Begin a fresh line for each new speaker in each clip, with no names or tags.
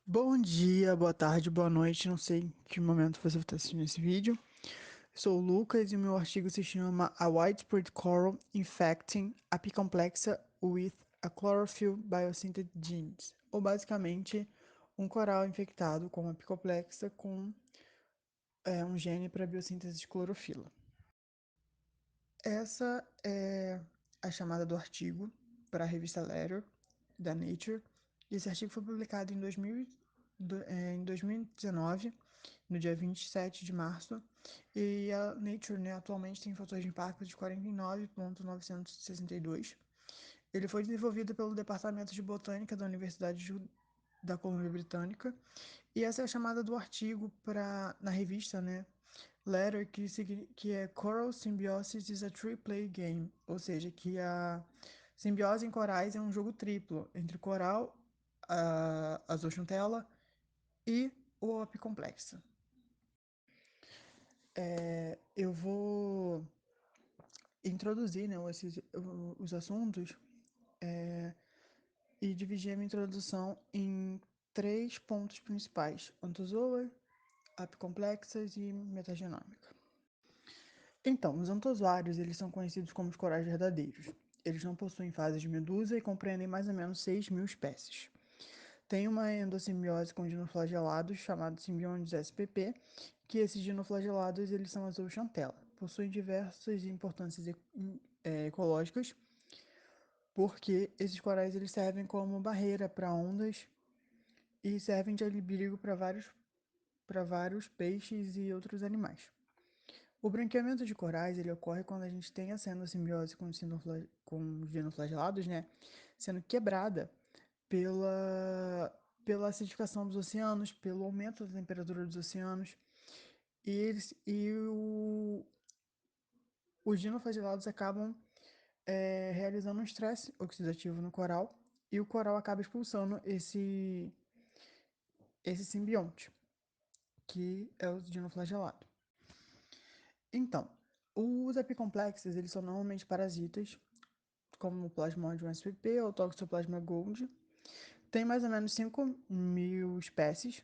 Bom dia, boa tarde, boa noite, não sei em que momento você está assistindo esse vídeo. Sou o Lucas e o meu artigo se chama A Widespread Coral Infecting Apicomplexa with a Chlorophyll Biosynthetic Genes, ou basicamente um coral infectado com apicoplexa com um gene para biossíntese de clorofila. Essa é a chamada do artigo para a revista Letter da Nature. Esse artigo foi publicado em 2019, no dia 27 de março, e a Nature, né, atualmente tem fatores de impacto de 49,962. Ele foi desenvolvido pelo Departamento de Botânica da da Colômbia Britânica, e essa é a chamada do artigo na revista, né, Letter, que é Coral Symbiosis is a Three-Play Game, ou seja, que a simbiose em corais é um jogo triplo entre coral, a zooxanthella e o apicomplexa. Eu vou introduzir, né, os assuntos e dividir a minha introdução em três pontos principais: Anthozoa, apicomplexas e metagenômica. Então, os antozoários, eles são conhecidos como os corais verdadeiros. Eles não possuem fase de medusa e compreendem mais ou menos 6.000 espécies. Tem uma endossimbiose com dinoflagelados, chamados simbiontes SPP, que esses dinoflagelados, eles são a zooxanthella. Possuem diversas importâncias ecológicas, porque esses corais eles servem como barreira para ondas e servem de abrigo para vários peixes e outros animais. O branqueamento de corais ele ocorre quando a gente tem a simbiose com os dinoflagelados, né, sendo quebrada pela acidificação dos oceanos, pelo aumento da temperatura dos oceanos, e os dinoflagelados acabam realizando um estresse oxidativo no coral, e o coral acaba expulsando esse simbionte, que é o dinoflagelado. Então, os apicomplexos, eles são normalmente parasitas, como o Plasmodium spp ou Toxoplasma gold. Tem mais ou menos 5.000 espécies,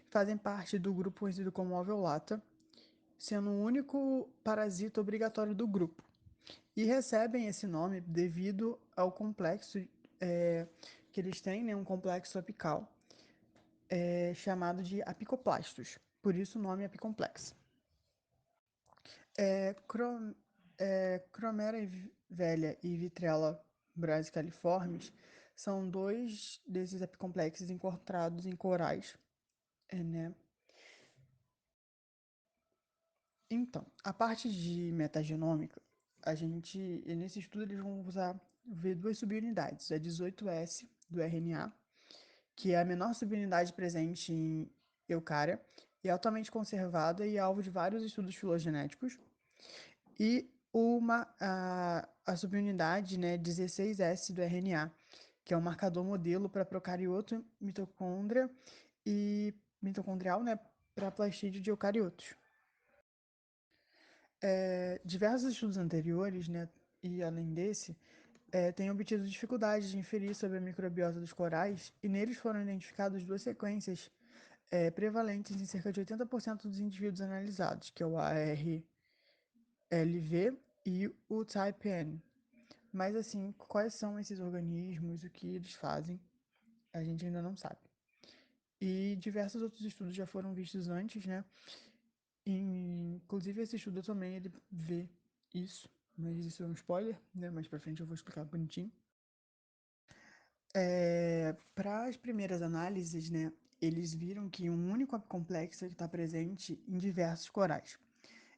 fazem parte do grupo conhecido como Alveolata, sendo o único parasita obrigatório do grupo. E recebem esse nome devido ao complexo que eles têm, né, um complexo apical, chamado de apicoplastos. Por isso o nome é apicomplexo. É, Crom, Cromera velha e Vitrella brasicaliformes são dois desses apicomplexos encontrados em corais, né? Então, a parte de metagenômica, nesse estudo eles vão ver duas subunidades, a 18S do RNA, que é a menor subunidade presente em eucária, e é altamente conservada e alvo de vários estudos filogenéticos, e a subunidade, né, 16S do RNA, que é um marcador modelo para procarioto, mitocôndria e mitocondrial, né, para plastídeo de eucariotos. Diversos estudos anteriores, né, e além desse, têm obtido dificuldade de inferir sobre a microbiota dos corais, e neles foram identificadas duas sequências prevalentes em cerca de 80% dos indivíduos analisados, que é o ARLV e o Type N. Mas assim, quais são esses organismos, o que eles fazem, a gente ainda não sabe. E diversos outros estudos já foram vistos antes, né? Inclusive esse estudo também ele vê isso, mas isso é um spoiler, né? Mais pra frente eu vou explicar bonitinho. Para as primeiras análises, né, eles viram que um único apicomplexo está presente em diversos corais.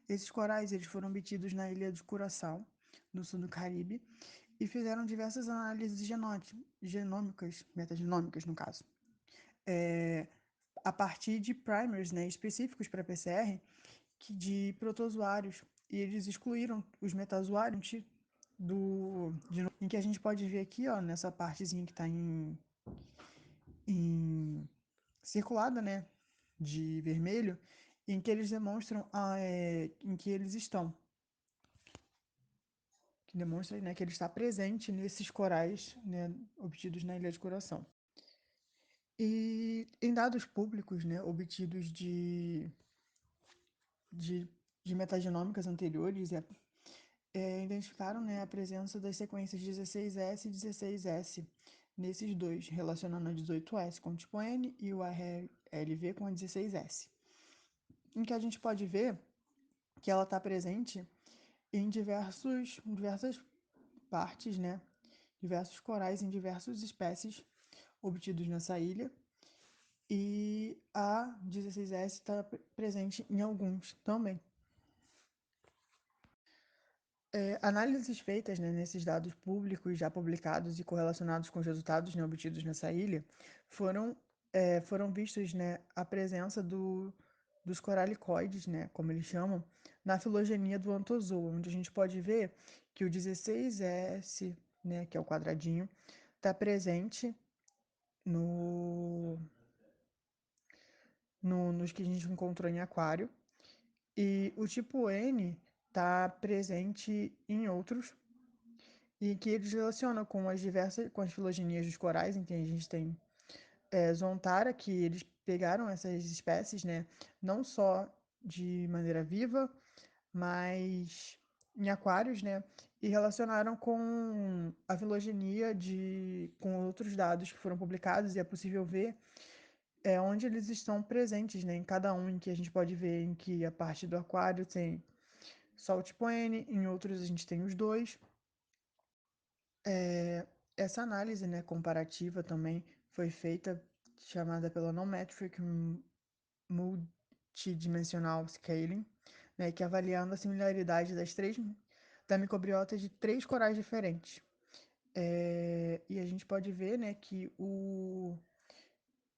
Esses corais eles foram obtidos na ilha de Curaçao, no sul do Caribe, e fizeram diversas análises genômicas, metagenômicas no caso, é, a partir de primers, né, específicos para PCR, de protozoários, e eles excluíram os metazoários em que a gente pode ver aqui, ó, nessa partezinha que está em circulada, né, de vermelho, em que eles demonstram em que eles estão, que demonstra, né, que ele está presente nesses corais, né, obtidos na Ilha de Coração. E em dados públicos, né, obtidos de, de metagenômicas anteriores, identificaram, né, a presença das sequências 16S e 16S nesses dois, relacionando a 18S com o tipo N e o ARLV com a 16S. Em que a gente pode ver que ela está presente em diversas partes, né, diversos corais em diversas espécies obtidos nessa ilha. E a 16S está presente em alguns também. Análises feitas, né, nesses dados públicos já publicados e correlacionados com os resultados, né, obtidos nessa ilha foram, foram vistos, né, a presença dos coralicoides, né, como eles chamam, na filogenia do Anthozoa, onde a gente pode ver que o 16S, né, que é o quadradinho, está presente no, nos que a gente encontrou em aquário. E o tipo N está presente em outros e que eles relacionam com com as filogenias dos corais, em que a gente tem Zontara, que eles pegaram essas espécies, né, não só de maneira viva, mas em aquários, né, e relacionaram com a filogenia com outros dados que foram publicados e é possível ver onde eles estão presentes, né, em cada um, em que a gente pode ver em que a parte do aquário tem só o tipo N, em outros a gente tem os dois. Essa análise, né, comparativa também foi feita, chamada pela Non-Metric Multidimensional Scaling, né, que avaliando a similaridade da microbiota de três corais diferentes. E a gente pode ver, né, que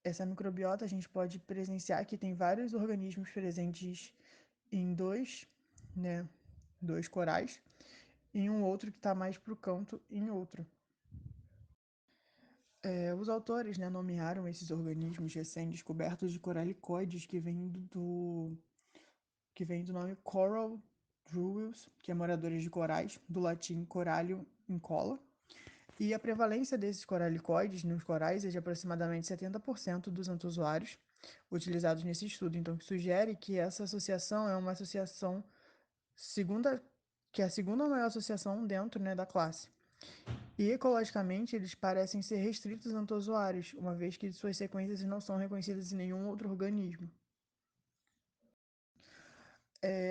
essa microbiota a gente pode presenciar que tem vários organismos presentes em né, dois corais, e um outro que está mais para o canto em outro. Os autores, né, nomearam esses organismos recém-descobertos de coralicoides que vem do nome Coral druids, que é moradores de corais, do latim corallium incola. E a prevalência desses coralicoides nos corais é de aproximadamente 70% dos antozoários utilizados nesse estudo. Então, que sugere que essa associação é uma associação segunda, que é a segunda maior associação dentro, né, da classe. E ecologicamente, eles parecem ser restritos a antozoários, uma vez que suas sequências não são reconhecidas em nenhum outro organismo.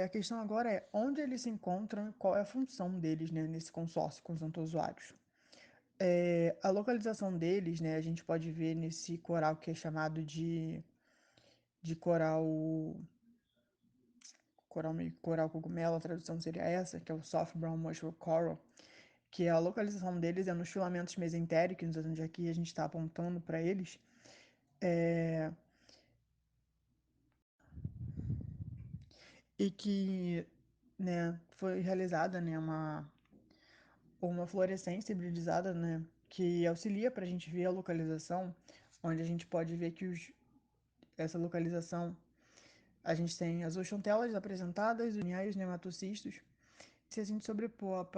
A questão agora é onde eles se encontram e qual é a função deles, né, nesse consórcio com os antozoários. A localização deles, né, a gente pode ver nesse coral que é chamado de coral cogumelo, a tradução seria essa, que é o Soft Brown Mushroom Coral, que a localização deles é nos filamentos mesentéricos, onde aqui a gente está apontando para eles, e que, né, foi realizada, né, uma fluorescência hibridizada, né, que auxilia para a gente ver a localização, onde a gente pode ver que essa localização, a gente tem as oxantelas apresentadas, os os nematocistos. Se a gente sobrepor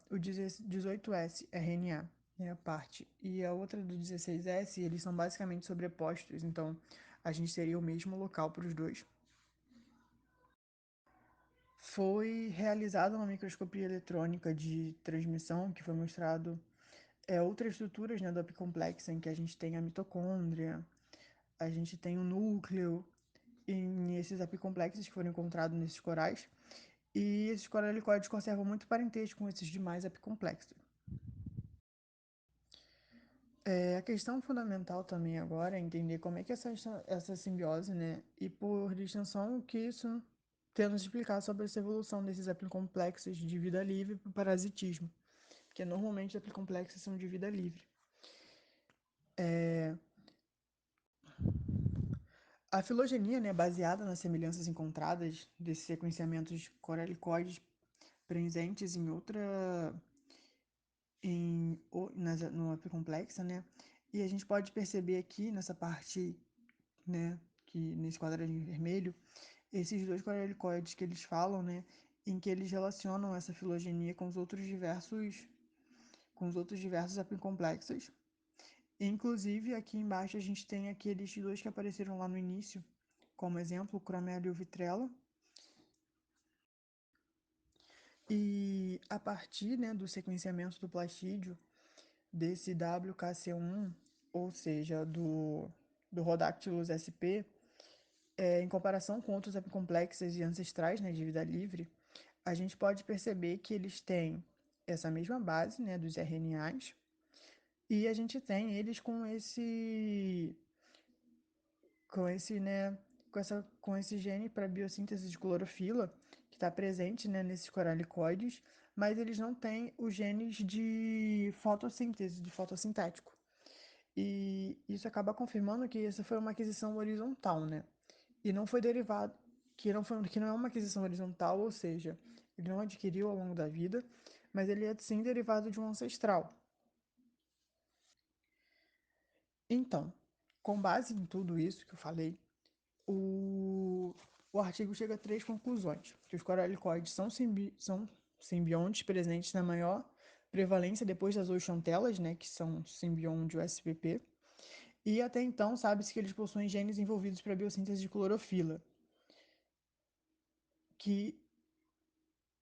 o 18S RNA, né, a parte, e a outra do 16S, eles são basicamente sobrepostos, então a gente teria o mesmo local para os dois. Foi realizada uma microscopia eletrônica de transmissão, que foi mostrado outras estruturas, né, do apicomplexo, em que a gente tem a mitocôndria, a gente tem o núcleo, em esses apicomplexos que foram encontrados nesses corais, e esses coralicoides conservam muito parentesco com esses demais apicomplexos. A questão fundamental também agora é entender como é que essa simbiose, né, e por extensão, o que isso tem a nos explicar sobre essa evolução desses apicomplexos de vida livre para o parasitismo, porque normalmente os apicomplexos são de vida livre. A filogenia, né, baseada nas semelhanças encontradas desses sequenciamentos coralicoides presentes em outra no apicomplexo, né? E a gente pode perceber aqui nessa parte, né, que nesse quadradinho vermelho, esses dois coralicoides que eles falam, né, em que eles relacionam essa filogenia com os outros diversos apicomplexos Inclusive, aqui embaixo a gente tem aqueles dois que apareceram lá no início, como exemplo, o Cromelo e o Vitrela. E a partir, né, do sequenciamento do plastídeo, desse WKC1, ou seja, do Rhodactylus sp, em comparação com outros apicomplexos e ancestrais, né, de vida livre, a gente pode perceber que eles têm essa mesma base, né, dos RNAs, e a gente tem eles com esse, né, com esse gene para biossíntese de clorofila, que está presente, né, nesses coralicoides, mas eles não têm os genes de fotossíntese, de fotossintético. E isso acaba confirmando que essa foi uma aquisição horizontal, né? E não foi derivado, que não é uma aquisição horizontal, ou seja, ele não adquiriu ao longo da vida, mas ele é sim derivado de um ancestral. Então, com base em tudo isso que eu falei, o, o artigo chega a três conclusões: que os coralicoides são simbiontes presentes na maior prevalência depois das zooxantelas, né, que são simbionte USPP, e até então sabe-se que eles possuem genes envolvidos para a biossíntese de clorofila, que,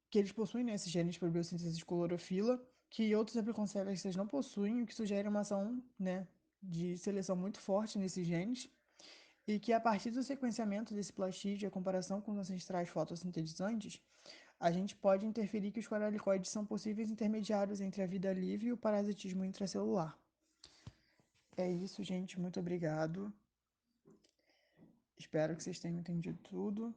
que eles possuem, né, esses genes para a biossíntese de clorofila, que outros apiconcelas não possuem, o que sugere uma ação, né, de seleção muito forte nesses genes, e que a partir do sequenciamento desse plastídeo e a comparação com os ancestrais fotossintetizantes, a gente pode interferir que os coralicoides são possíveis intermediários entre a vida livre e o parasitismo intracelular. É isso, gente. Muito obrigado. Espero que vocês tenham entendido tudo.